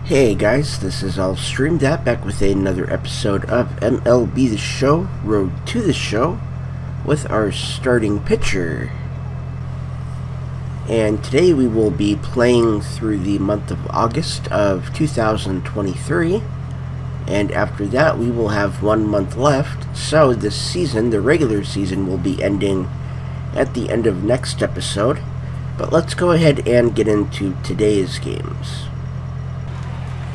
Hey guys, this is I'll Stream That back with another episode of MLB The Show, Road to the Show, with our starting pitcher. And today we will be playing through the month of August of 2023, and after that we will have 1 month left, so this season, the regular season, will be ending at the end of next episode. But let's go ahead and get into today's games.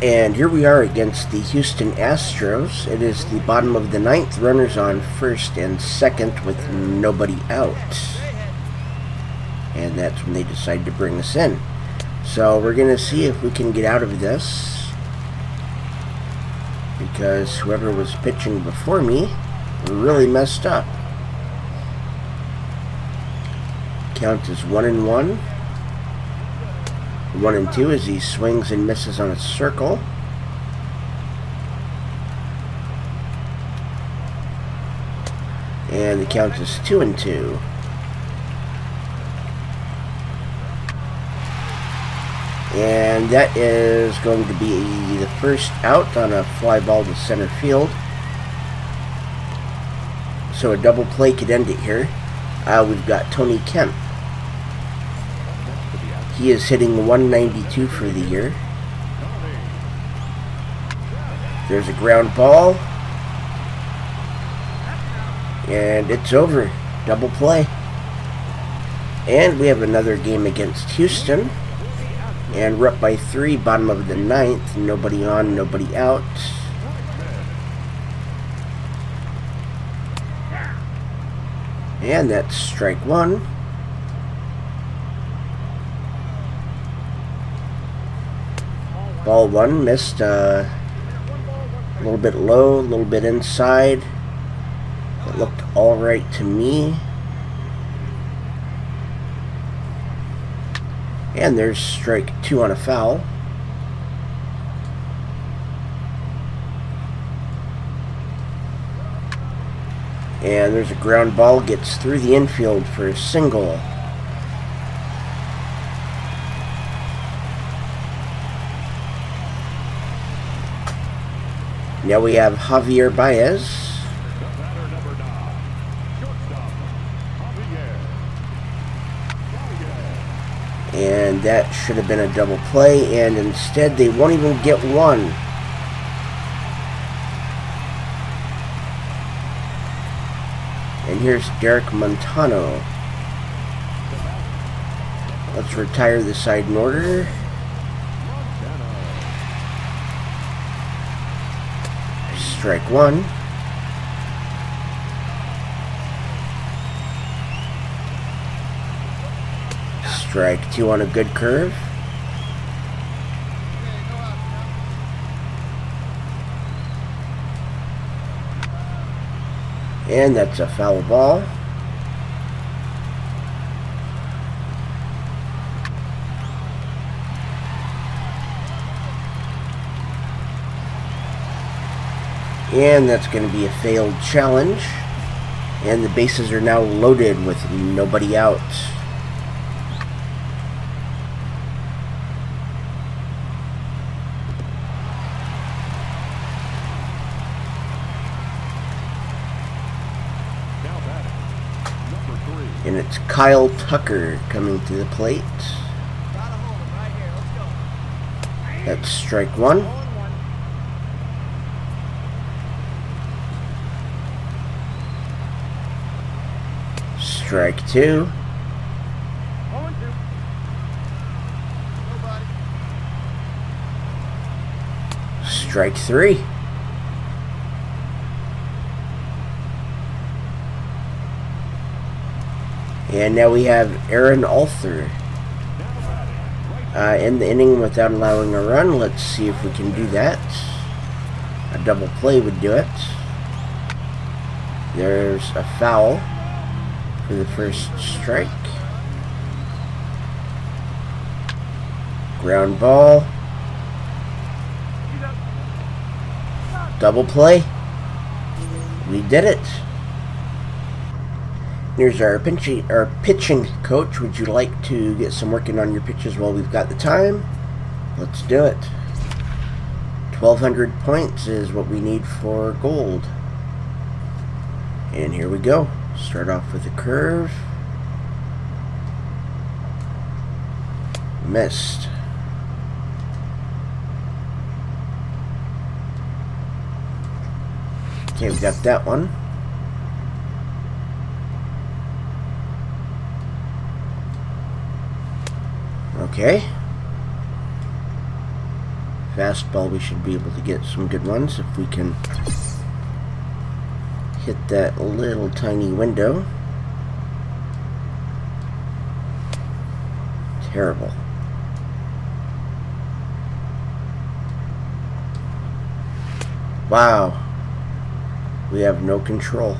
And here we are against the Houston Astros. It is the bottom of the ninth, runners on first and second with nobody out. And that's when they decide to bring us in. So we're going to see if we can get out of this, because whoever was pitching before me really messed up. Count is 1-1. 1-2 as he swings and misses on a circle. And the count is 2-2. And that is going to be the first out on a fly ball to center field. So a double play could end it here. We've got Tony Kemp. He is hitting 192 for the year. There's a ground ball. And it's over. Double play. And we have another game against Houston. And we're up by 3, bottom of the ninth. Nobody on, nobody out. And that's strike one. Ball one, missed a little bit low, a little bit inside. It looked alright to me. And there's strike two on a foul. And there's a ground ball, gets through the infield for a single. Now we have Javier Baez. And that should have been a double play, and instead they won't even get one. And here's Derek Montano. Let's retire the side in order. Strike one. Strike two on a good curve. And that's a foul ball. And that's going to be a failed challenge. And the bases are now loaded with nobody out. And it's Kyle Tucker coming to the plate. That's strike one. Strike two. Strike three. And now we have Aaron Alter in the inning without allowing a run. Let's see if we can do that. A double play would do it. There's a foul for the first strike. Ground ball. Double play. We did it. Here's our pitching coach. Would you like to get some working on your pitches while we've got the time? Let's do it. 1,200 points is what we need for gold. And here we go. Start off with a curve. Missed. Okay, we got that one. Okay. Fastball, we should be able to get some good ones if we can hit that little tiny window. Terrible. Wow. We have no control.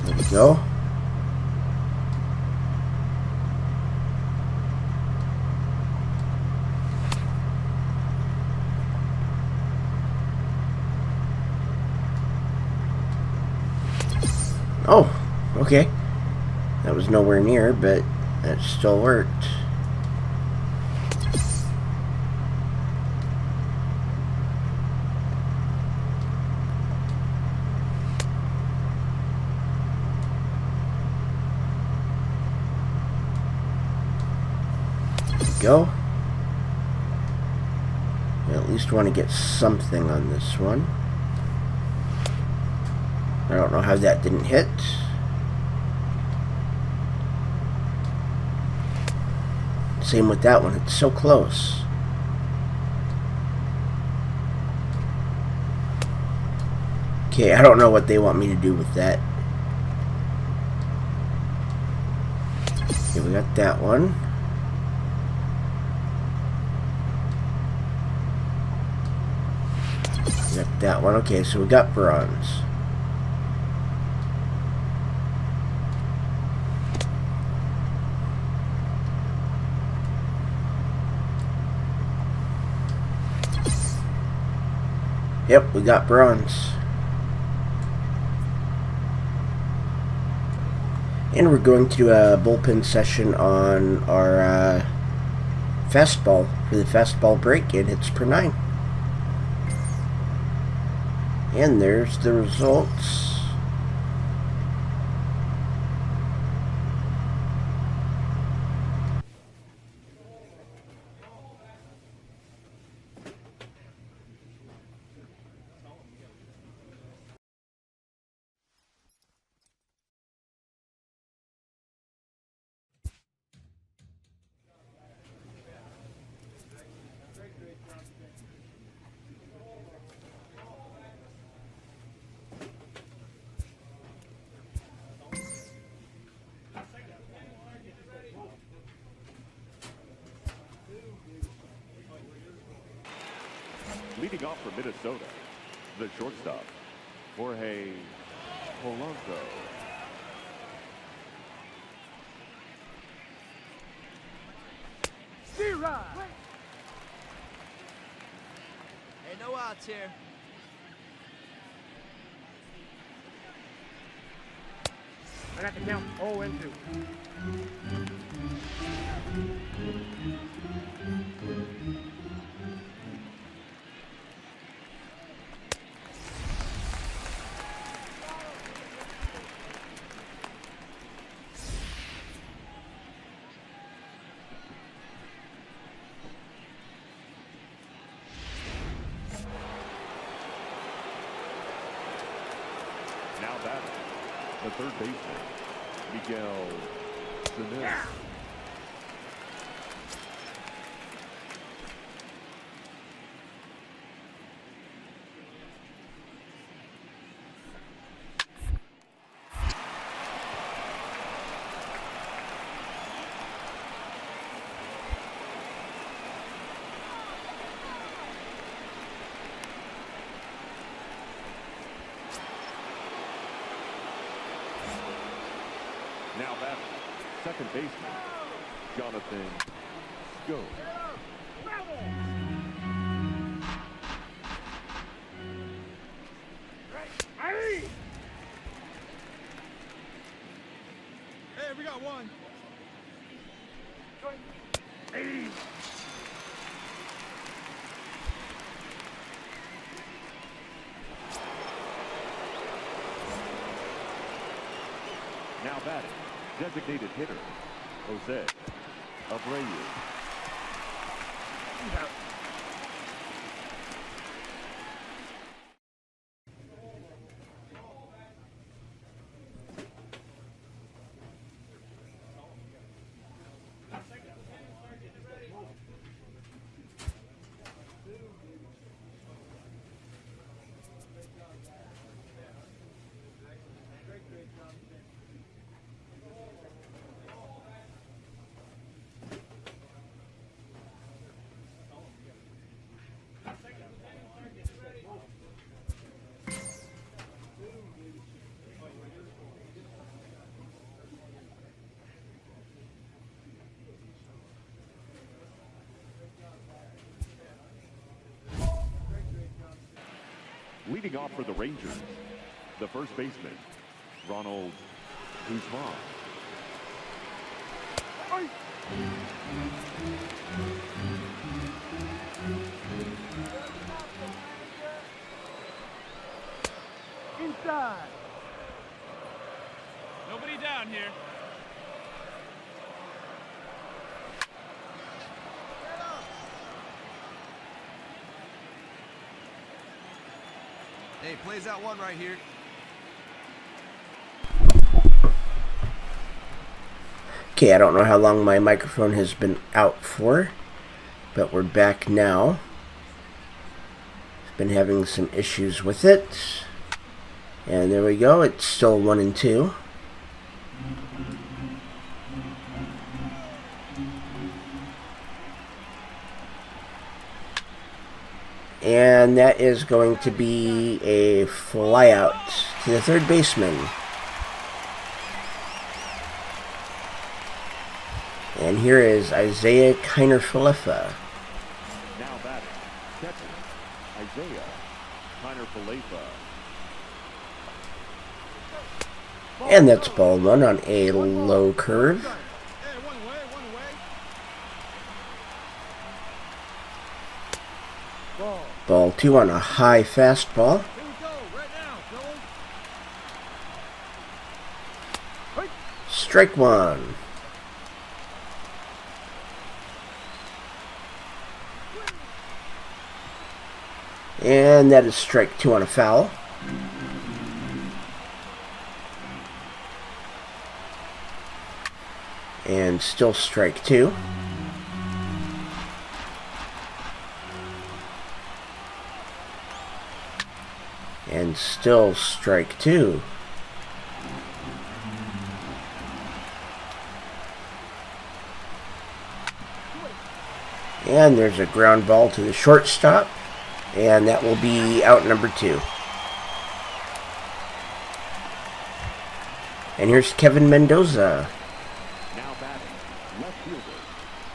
There we go. Oh, okay. That was nowhere near, but that still worked. There we go. I at least want to get something on this one. I don't know how that didn't hit. Same with that one. It's so close. Okay, I don't know what they want me to do with that. Okay, we got that one. We got that one. Okay, so we got bronze. Yep, we got bronze. And we're going to do a bullpen session on our fastball for the fastball break and hits per 9. And there's the results. Leading off for Minnesota, the shortstop, Jorge Polanco. Hey, no outs here. I got the count 0-2. Now batting, the third baseman, Miguel Zanel. Now batting, second baseman, Jonathan Schoen. we got one. Now batting, designated hitter, Jose Abreu. He's out. Leading off for the Rangers, the first baseman, Ronald Guzman. Inside. Nobody down here. Hey, plays out one right here. Okay, I don't know how long my microphone has been out for, but we're back now. I've been having some issues with it. And there we go, it's still 1 and 2. And that is going to be a flyout to the third baseman. And here is Isaiah Kiner-Falefa. Now batting, catcher, Isaiah Kiner-Falefa. And that's ball 1 on a low curve. Hey, one away, one away. Ball 2 on a high fastball. Here we go, right now, fellas. Strike 1. And that is strike 2 on a foul. And still strike 2. And still strike 2. And there's a ground ball to the shortstop. And that will be out number 2. And here's Kevin Mendoza. Now batting, left fielder,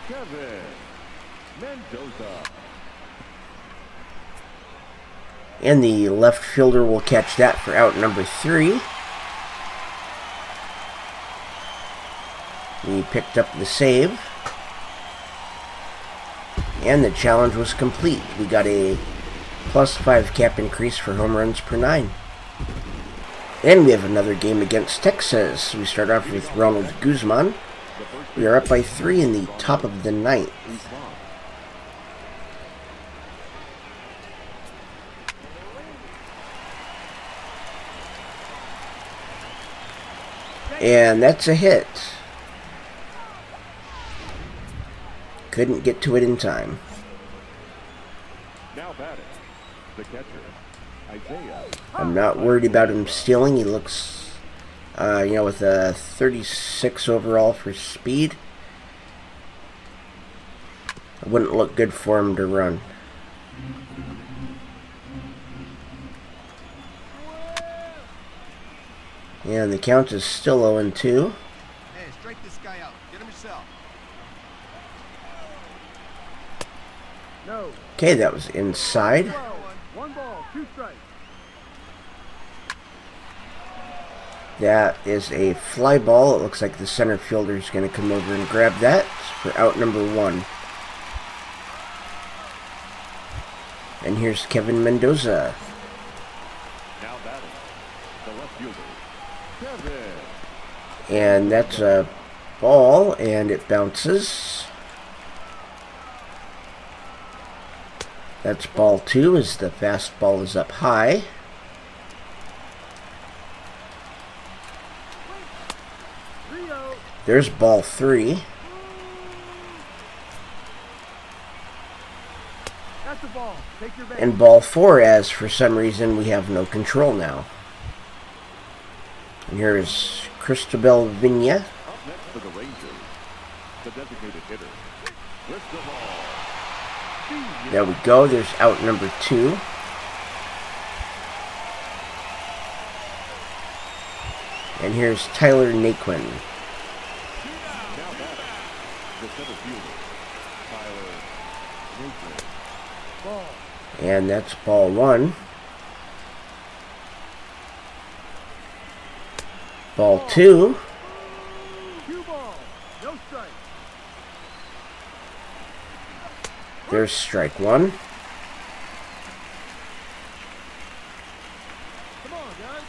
Kevin Mendoza. And the left fielder will catch that for out number 3. He picked up the save. And the challenge was complete. We got a +5 cap increase for home runs per 9. And we have another game against Texas. We start off with Ronald Guzman. We are up by 3 in the top of the 9th. And that's a hit. Couldn't get to it in time. Now batting, the catcher, Isaiah. I'm not worried about him stealing. He looks, with a 36 overall for speed. It wouldn't look good for him to run. And the count is still 0-2. Hey, strike this guy out. Get him yourself. No. Okay, that was inside. One ball, 2 strikes. That is a fly ball. It looks like the center fielder is going to come over and grab that for out number 1. And here's Kevin Mendoza. Now batting, the left fielder, Kevin. And that's a ball, and it bounces. That's ball 2 as the fastball is up high. There's ball 3. That's the ball. Take your base. And ball 4, as for some reason we have no control now. And here is Cristobal Vigna. Up next for the Rangers, the designated hitter, Cristobal. There we go. There's out number 2. And here's Tyler Naquin. Now batting, the center fielder, Tyler Naquin. Ball. And that's ball 1. Ball 2. Cue ball. No strike. There's strike 1. Come on, guys.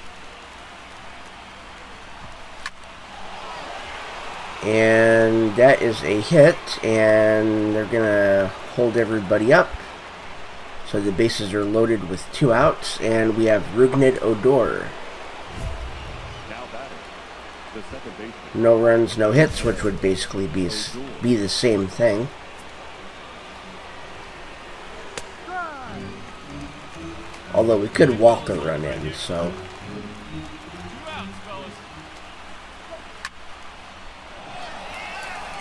And that is a hit, and they're going to hold everybody up. So the bases are loaded with 2 outs, and we have Rougned Odor. Now batting, the second baseman, No runs, no hits, which would basically be the same thing. Although we could walk a run in, so...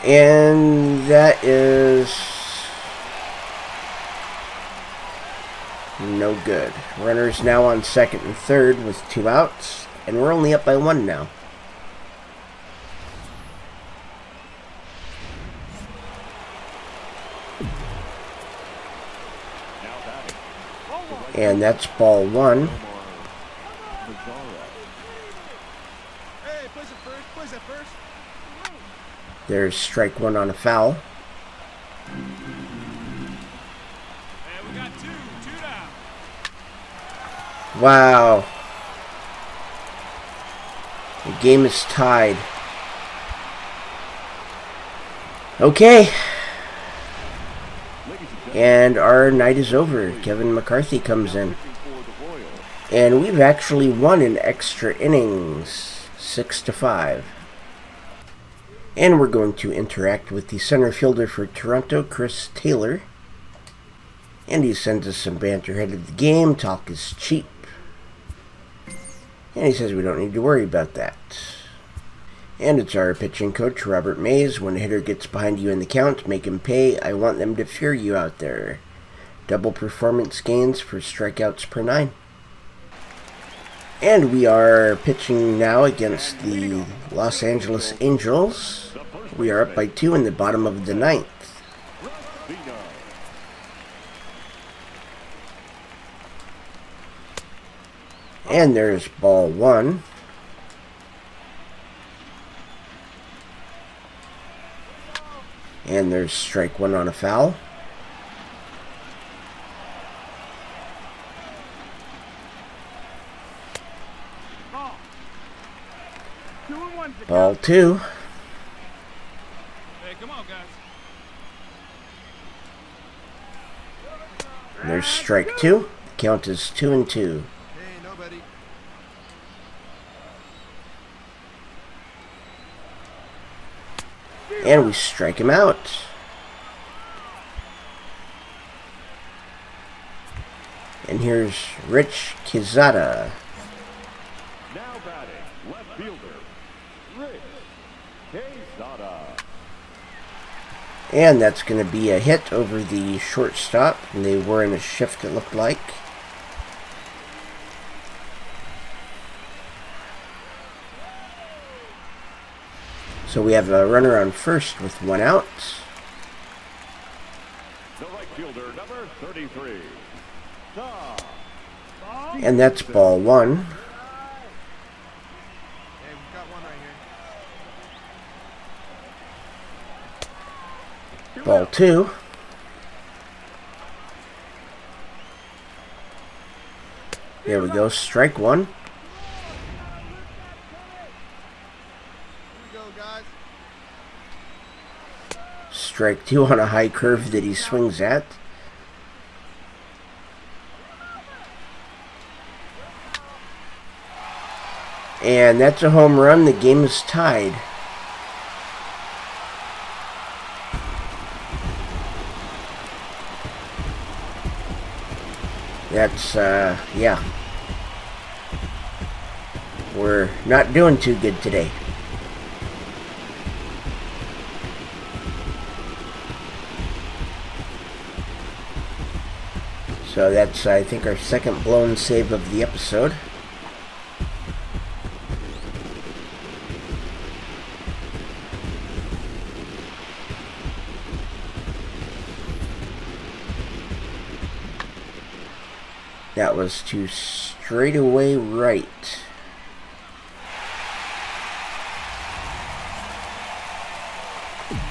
And that is no good. Runners now on second and third with 2 outs, and we're only up by 1 now. now batting, And that's ball 1. Mazzara. Hey, place it first. Place it first. There's strike 1 on a foul. And we got 2 down. Wow. The game is tied. Okay. Ladies and gentlemen, And our night is over. Kevin McCarthy comes in. pitching for the Royals, And we've actually won in extra innings, 6-5. And we're going to interact with the center fielder for Toronto, Chris Taylor. And he sends us some banter ahead of the game. Talk is cheap. And he says we don't need to worry about that. And it's our pitching coach, Robert Mays. When a hitter gets behind you in the count, make him pay. I want them to fear you out there. Double performance gains for strikeouts per 9. And we are pitching now against the Los Angeles Angels. We are up by 2 in the bottom of the 9th. Vino. And there's ball 1. And there's strike 1 on a foul. Ball. 2-1. Ball 2. Hey, come on, guys. And there's strike 2. The count is 2-2. Hey, nobody. And we strike him out. And here's Rich Quezada. Now batting, left fielder, Rich Quezada. And that's going to be a hit over the shortstop. And they were in a shift, it looked like. So we have a runner on first with 1 out. The right fielder, number 33. And that's ball 1. Hey, got one right here. Ball 2. There we go. Strike 1. Here we go, guys. Strike 2 on a high curve that he swings at. And that's a home run. The game is tied. That's, yeah. We're not doing too good today. So that's, I think, our second blown save of the episode. That was to straightaway right.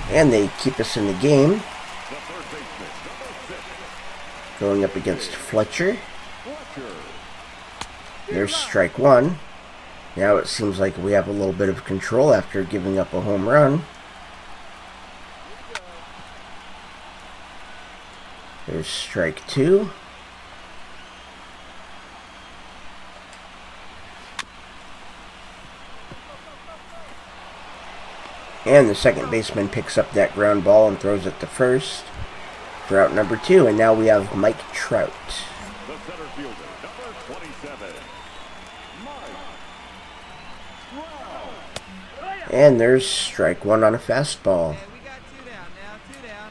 And they keep us in the game. Going up against Fletcher. There's strike 1. Now it seems like we have a little bit of control after giving up a home run. There's strike 2. And the second baseman picks up that ground ball and throws it to first for out number 2. And now we have Mike Trout. The center fielder, number 27, Mike Trout. And there's strike 1 on a fastball. Okay, we got 2 down now. 2 down.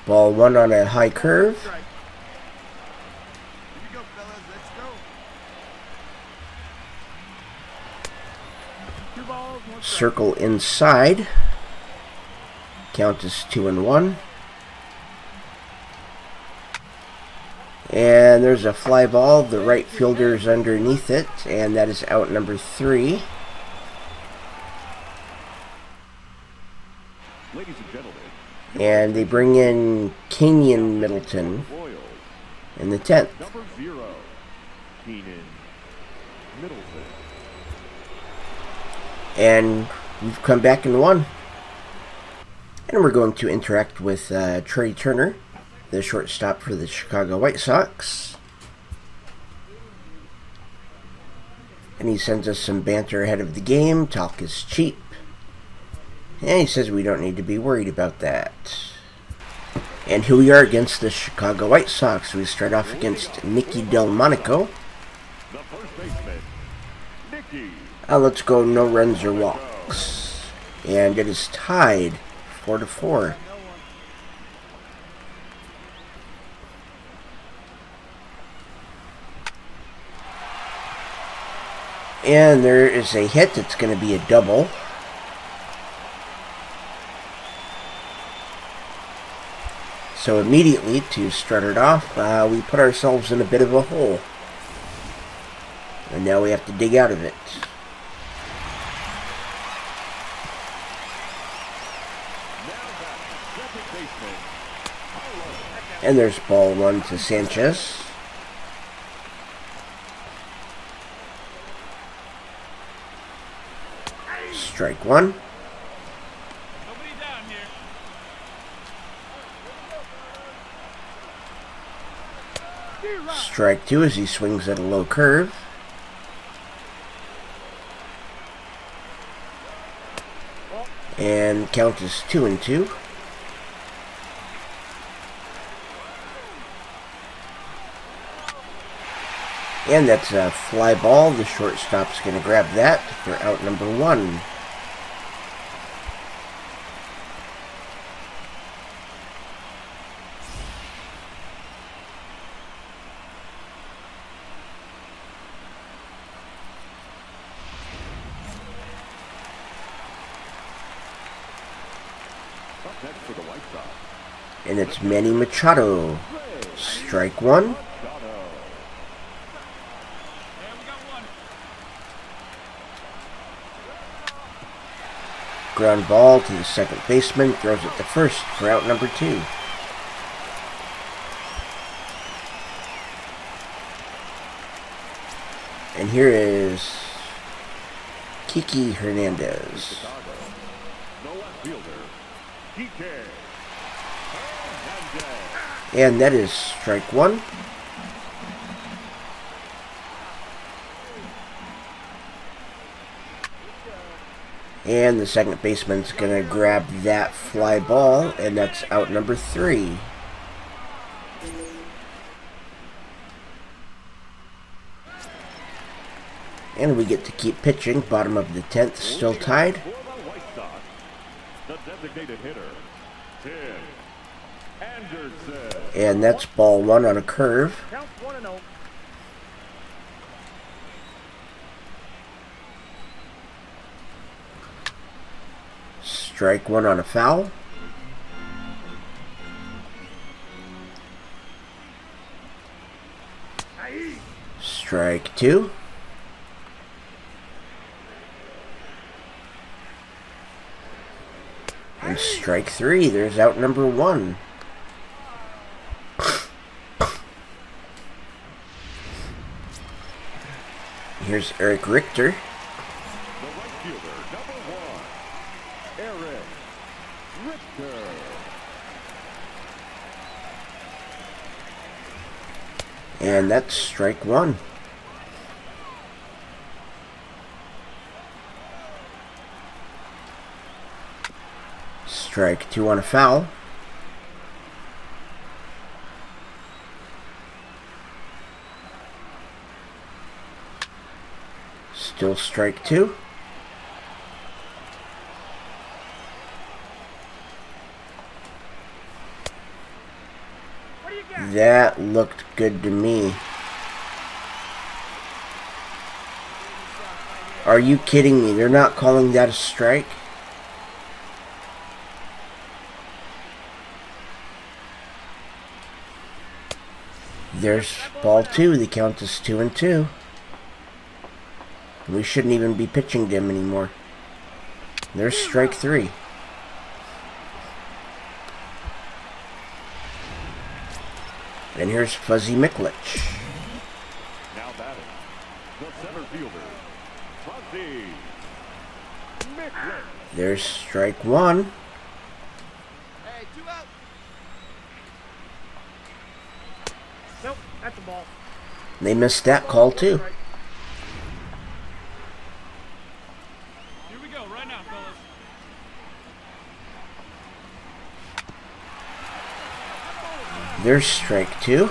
Ball 1 on a high curve. Here we go, fellas. Let's go. 2 balls, 1 strike. Circle inside. Count is 2-1. And there's a fly ball. The right fielder's underneath it, and that is out number 3. Ladies and gentlemen, And they bring in Kenyon Middleton Royals, in the 10th. number 0, Keenan Middleton. And we've come back and won. And we're going to interact with Trey Turner, the shortstop for the Chicago White Sox. And he sends us some banter ahead of the game. Talk is cheap. And he says we don't need to be worried about that. And here we are against the Chicago White Sox. We start off against Nicky Delmonico. The first baseman, Nicky. Let's go no runs or walks. And it is tied 4-4. And there is a hit. It's going to be a double. So immediately, to start it off, we put ourselves in a bit of a hole. And now we have to dig out of it. And there's ball 1 to Sanchez. Strike 1. Nobody down here. Strike 2 as he swings at a low curve. And count is 2-2. And that's a fly ball. The shortstop's going to grab that for out number 1. Up next for the White Sox, And it's Manny Machado. Strike 1. Machado. ground ball to the second baseman, throws it to first for out number 2. And here is Kiki Hernandez. The left fielder, Kike Hernandez. And that is strike 1. And the second baseman's going to grab that fly ball, and that's out number 3. And we get to keep pitching, bottom of the 10th, still tied. For the White Sox, the designated hitter, Tim Anderson. And that's ball 1 on a curve. Count 1-0. Strike 1 on a foul. Strike 2. And strike 3. There's out number 1. Here's Eric Richter. The right fielder, number 1, Eric Richter. And that's strike 1. Strike 2 on a foul. Still strike 2. What do you got? That looked good to me. Are you kidding me? They're not calling that a strike? There's ball 2. The count is 2-2. We shouldn't even be pitching to him anymore. There's strike 3. And here's Fuzzy Miklich. Now batting, the center fielder, Fuzzy Miklich. There's strike 1. Hey, 2 out. Nope, that's a ball. They missed that call too. Here we go, right now, fellas. There's strike 2.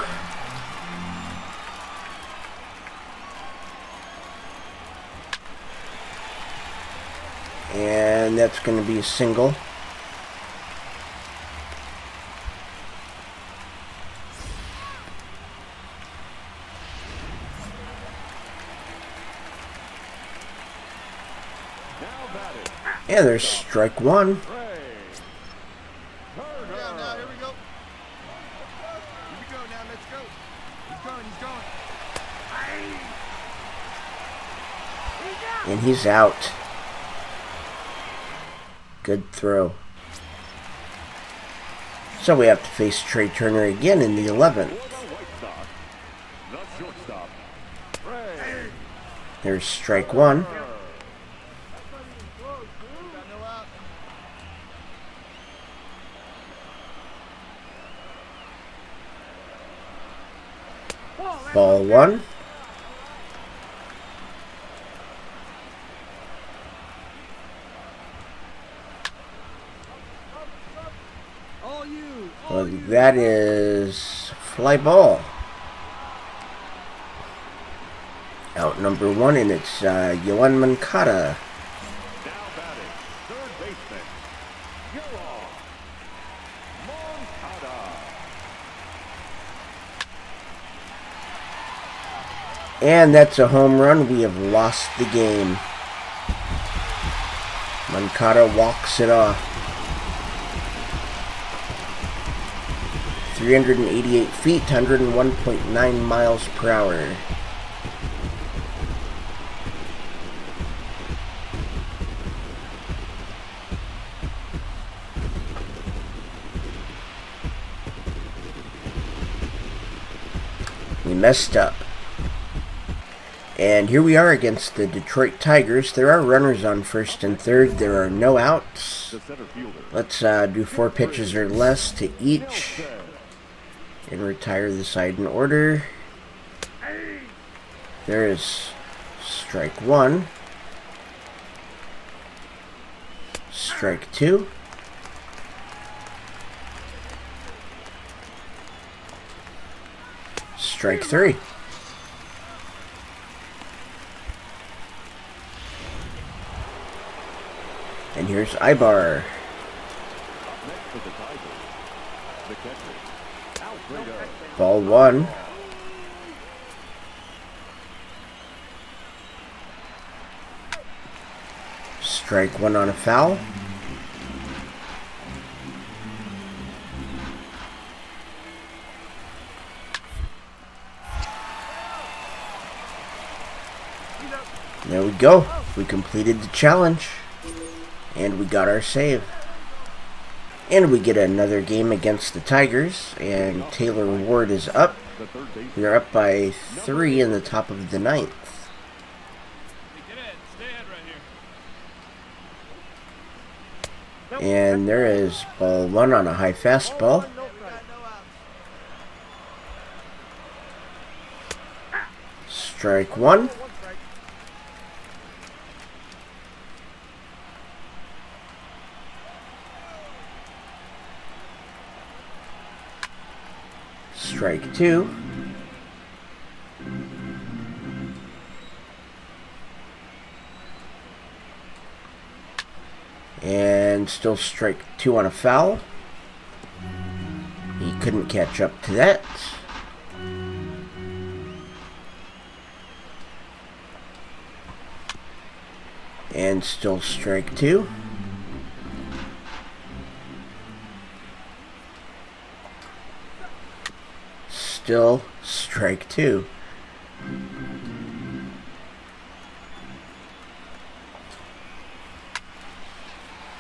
And that's going to be a single. Now batting, And there's strike 1. Ray Turner. Now, here we go. Here we go now, let's go. He's going, he's going. And he's out. Good throw. So we have to face Trey Turner again in the 11th. For the White Sox, the shortstop, Ray There's strike 1. Got no out. Ball 1. All you. Well, that is fly ball. Out number 1, and it's Yoan Moncada. now batting, third baseman, Yoan Moncada. And that's a home run. We have lost the game. Moncada walks it off. 388 feet, 101.9 miles per hour. We messed up. And here we are against the Detroit Tigers. There are runners on first and third. There are no outs. The center fielder. Let's do 4 pitches or less to each. And retire the side in order. There is strike 1. Strike 2. Strike 3. And here's Ibar. Up next for the Tigers, the catcher, Alfredo. Ball 1. Strike 1 on a foul. There we go. We completed the challenge. And we got our save. And we get another game against the Tigers. And Taylor Ward is up. The third base. We are up by 3 in the top of the 9th. Get ahead. Stay ahead right here. And there is ball 1 on a high fastball. No strike. Strike 1. One strike. Strike 2. And still strike 2 on a foul. He couldn't catch up to that. And still strike 2. Still strike 2.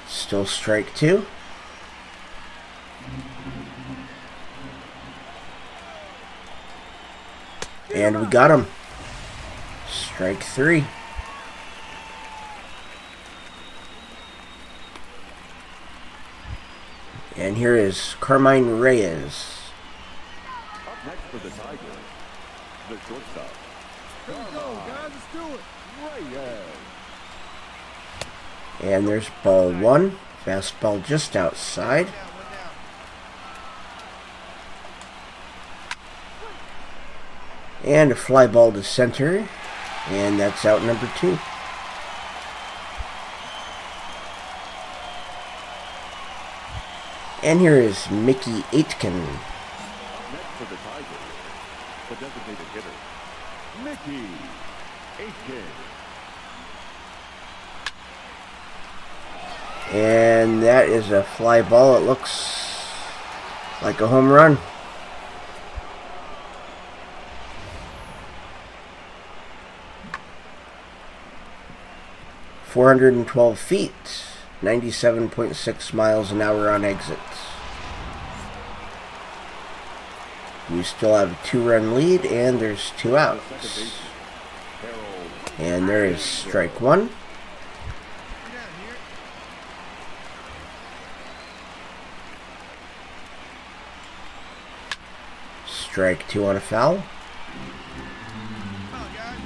Still strike 2. And we got him. Strike 3. And here is Carmine Reyes. Up next for the Tigers, the shortstop, Here we go, guys. Let's do it. Reyes. And there's ball 1. Fastball just outside. One down. And a fly ball to center. And that's out number 2. And here is Mickey Aitken. Up next for the Tigers, the designated hitter, Mickey Aitken. And that is a fly ball. It looks like a home run. .412 feet, 97.6 miles an hour on exits. We still have a 2-run lead, and there's 2 The second outs. baseman, Harold. And there is strike 1. Get down here. Strike 2 on a foul. Come on, guys.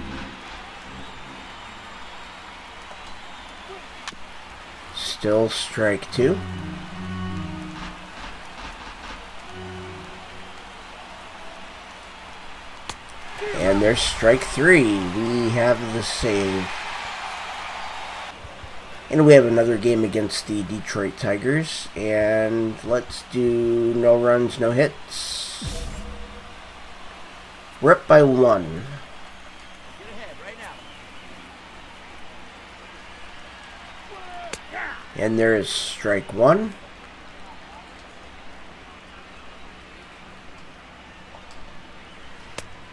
Still strike 2. And there's strike 3. We have the save. And we have another game against the Detroit Tigers. And let's do no runs, no hits. We're up by 1. Get ahead right now. And there is strike 1.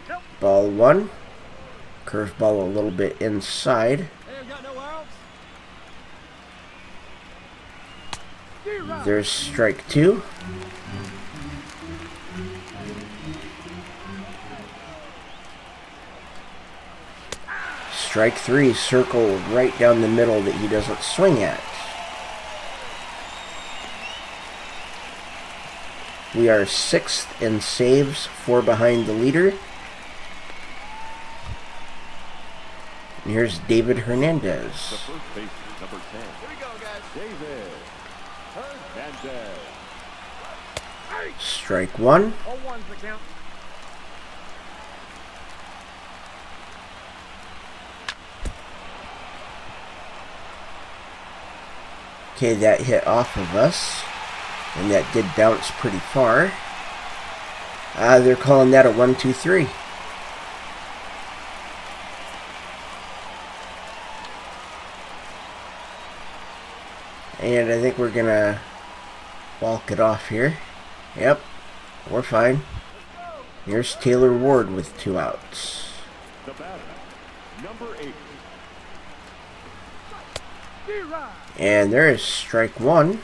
Nope. Ball 1. Curveball a little bit inside. Hey, I've got no outs. D-Rock. There's strike 2. Strike three, circled right down the middle that he doesn't swing at. We are 6th in saves, 4 behind the leader. And here's David The Hernandez. first baseman, number 10. Here we go, guys. David Hernandez. Strike one. 0-1's the count. Okay, that hit off of us. And that did bounce pretty far. They're calling that a 1-2-3. And I think we're gonna walk it off here. Yep, we're fine. Here's Taylor Ward with 2 outs. The batter, number 8. D-Rod. And there is strike one.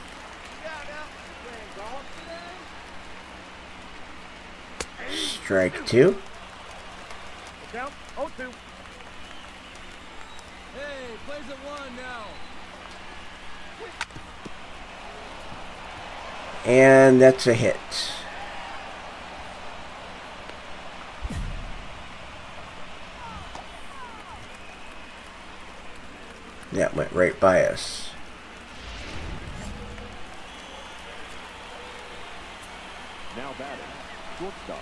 Strike two. Count 0-2. Hey, plays at 1 now. And that's a hit. That went right by us. Now batting, shortstop,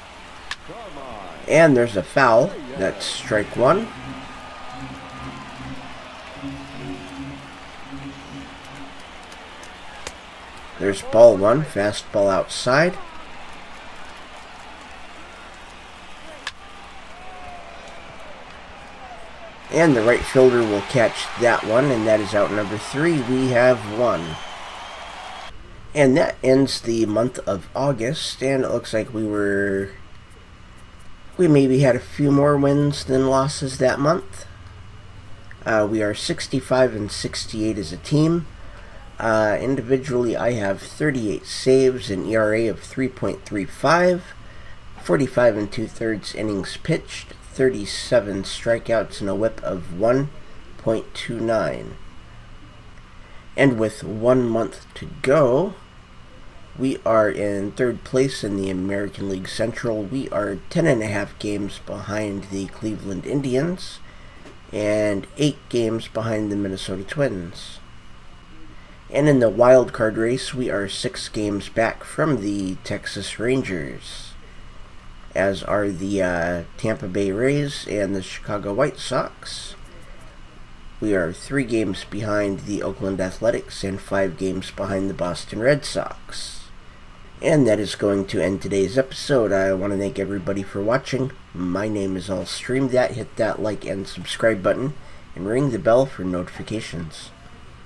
Carmine. And there's a foul. That's strike one. There's ball one. Fastball outside. And the right fielder will catch that one, and that is out number 3. We have won. And that ends the month of August, and it looks like we maybe had a few more wins than losses that month. We are 65 and 68 as a team. Individually, I have 38 saves, an ERA of 3.35, 45 and 2/3 innings pitched, 37 strikeouts, and a whip of 1.29. And with 1 month to go, we are in 3rd place in the American League Central. We are 10.5 games behind the Cleveland Indians and 8 games behind the Minnesota Twins. And in the wild card race, we are 6 games back from the Texas Rangers, as are the Tampa Bay Rays and the Chicago White Sox. We are 3 games behind the Oakland Athletics and 5 games behind the Boston Red Sox. And that is going to end today's episode. I want to thank everybody for watching. My name is All Stream That. Hit that like and subscribe button and ring the bell for notifications.